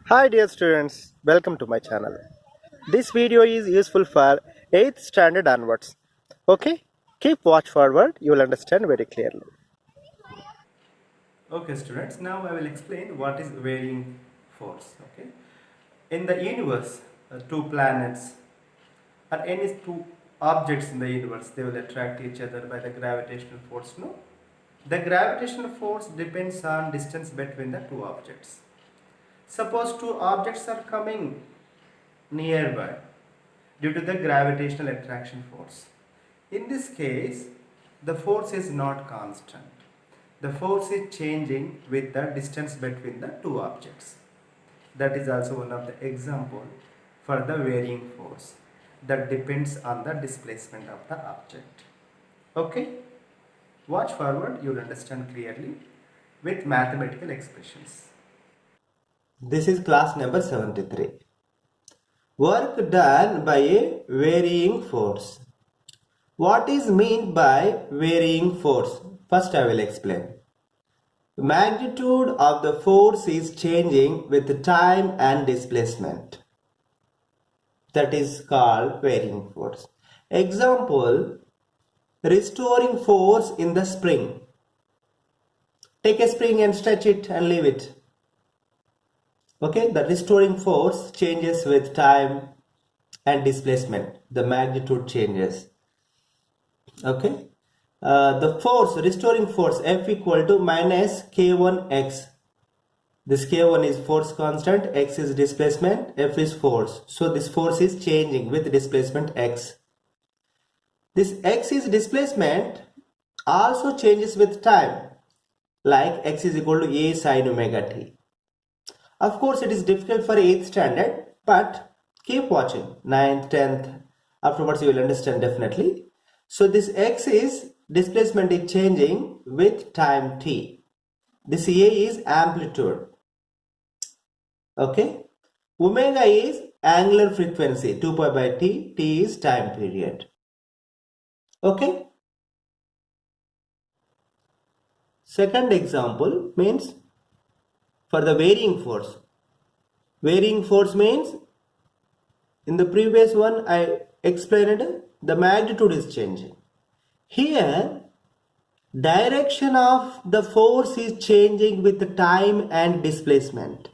Hi dear students, welcome to my channel. This video is useful for 8th standard onwards. Okay, keep watch forward, you will understand very clearly. Okay students, now I will explain what is varying force. Okay, in the universe, two planets or any two objects in the universe, they will attract each other by the gravitational force. No, the gravitational force depends on distance between the two objects. Suppose two objects are coming nearby due to the gravitational attraction force. In this case, the force is not constant. The force is changing with the distance between the two objects. That is also one of the example for the varying force that depends on the displacement of the object. Okay? Watch forward, you'll understand clearly with mathematical expressions. This is class number 73. Work done by a varying force. What is meant by varying force? First I will explain. The magnitude of the force is changing with time and displacement. That is called varying force. Example, restoring force in the spring. Take a spring and stretch it and leave it. Okay, the restoring force changes with time and displacement. The magnitude changes. Okay, the force, restoring force F equal to minus K1x. This K1 is force constant, x is displacement, F is force. So this force is changing with displacement x. This x is displacement also changes with time, like x is equal to a sine omega t. Of course, it is difficult for 8th standard, but keep watching. 9th, 10th, afterwards you will understand definitely. So this x is displacement is changing with time t. This a is amplitude. Okay. Omega is angular frequency, 2 pi by t. T is time period. Okay. Second example means for the varying force. Varying force means in the previous one I explained the magnitude is changing. Here direction of the force is changing with time and displacement.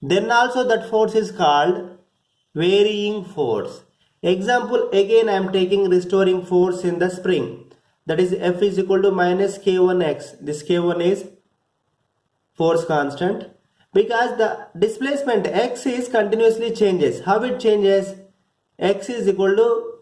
Then also that force is called varying force. Example, again I am taking restoring force in the spring. That is F is equal to minus K1x. This K1 is force constant, because the displacement x is continuously changes. How it changes? X is equal to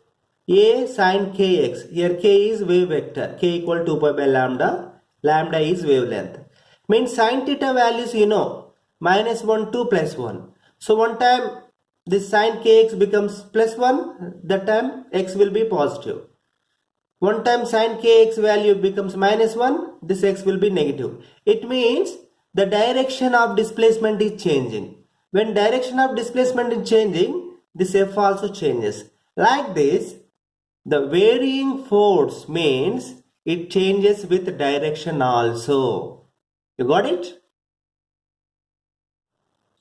a sine kx. Here k is wave vector, k equal to 2 pi by lambda. Lambda is wavelength. Means sine theta values you know, minus 1 to plus 1. So one time this sine kx becomes plus 1, that time x will be positive. One time sine kx value becomes minus 1, this x will be negative. It means the direction of displacement is changing. When direction of displacement is changing, this f also changes. Like this, the varying force means it changes with direction also. You got it?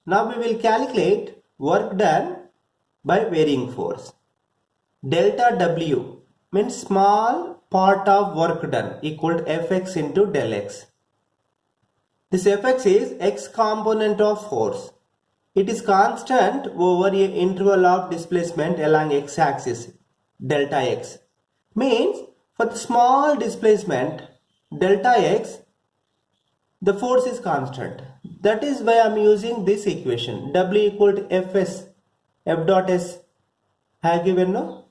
Now we will calculate work done by varying force. Delta W means small part of work done equal to Fx into del x. This Fx is x component of force. It is constant over an interval of displacement along x-axis, delta x. Means for the small displacement, delta x, the force is constant. That is why I am using this equation. W equal to Fs, F dot S. Have given no?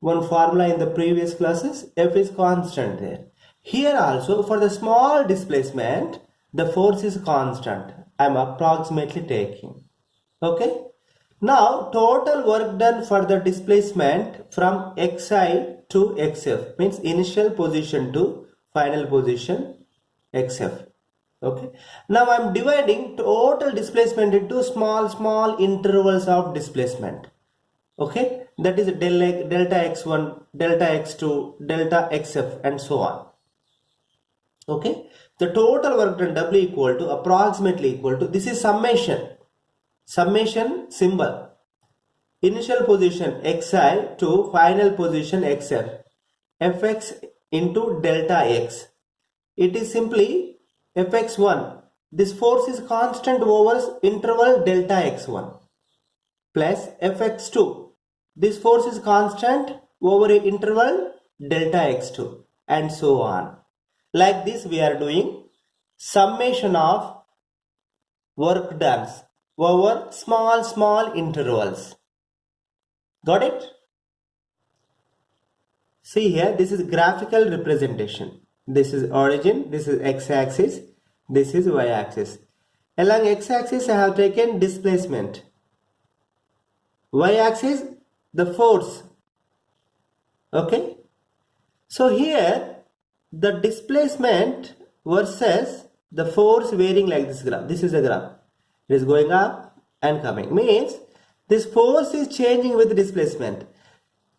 One formula in the previous classes, F is constant there. Here also for the small displacement, the force is constant. I am approximately taking. Okay. Now total work done for the displacement from xi to xf means initial position to final position xf. Okay. Now I am dividing total displacement into small intervals of displacement. Okay. That is delta x1, delta x2, delta xf and so on. Okay. The total work done W equal to approximately equal to, this is summation. summation symbol. Initial position xi to final position xf. Fx into delta x. It is simply fx1. This force is constant over interval delta x1 plus fx2. This force is constant over interval delta x2 and so on. Like this we are doing summation of work done over small intervals. Got it? See here, this is graphical representation. This is origin, this is x-axis, this is y-axis. Along x-axis I have taken displacement. Y-axis the force. Okay. So here the displacement versus the force varying like this graph. This is the graph. It is going up and coming. Means this force is changing with displacement.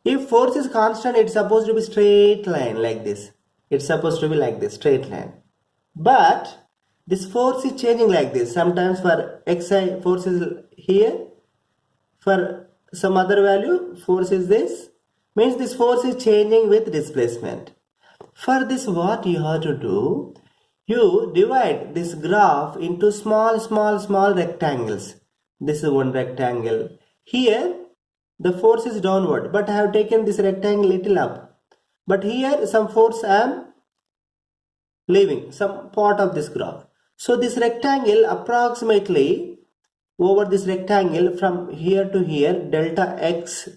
If force is constant, it's supposed to be straight line like this. It's supposed to be like this, straight line. But this force is changing like this. Sometimes for xi force is here. For some other value force is this. Means this force is changing with displacement. For this what you have to do? You divide this graph into small rectangles. This is one rectangle. Here the force is downward, but I have taken this rectangle little up. But here some force I am leaving, some part of this graph. So this rectangle approximately over this rectangle from here to here delta x.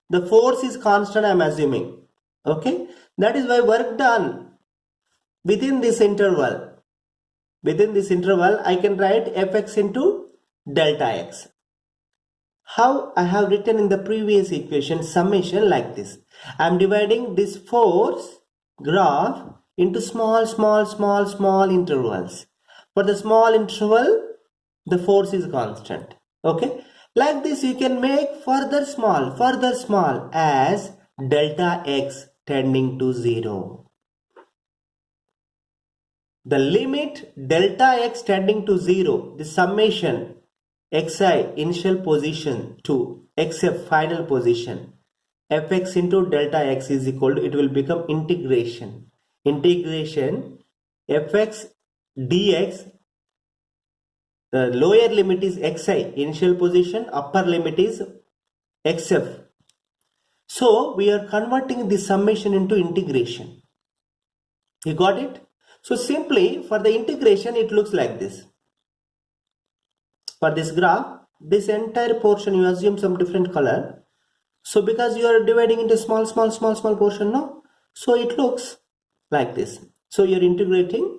The force is constant I am assuming. Okay. That is why work done within this interval. Within this interval I can write fx into delta x. How I have written in the previous equation summation like this. I am dividing this force graph into small intervals. For the small interval the force is constant. Okay. Like this you can make further small as delta x tending to 0. The limit delta x tending to 0, the summation xi initial position to xf final position, fx into delta x is equal to, it will become integration fx dx. The lower limit is xi initial position, upper limit is xf. So we are converting the summation into integration. You got it? So simply for the integration it looks like this. For this graph, this entire portion you assume some different color. So because you are dividing into small portion, no? So it looks like this. So you are integrating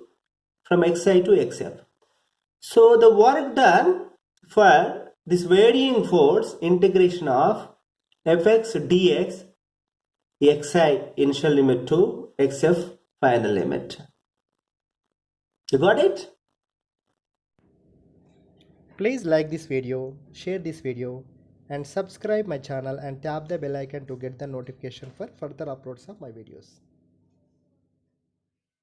from xi to xf. So the work done for this varying force integration of fx dx xi initial limit to xf final limit. You got it? Please like this video, share this video and subscribe my channel and tap the bell icon to get the notification for further uploads of my videos.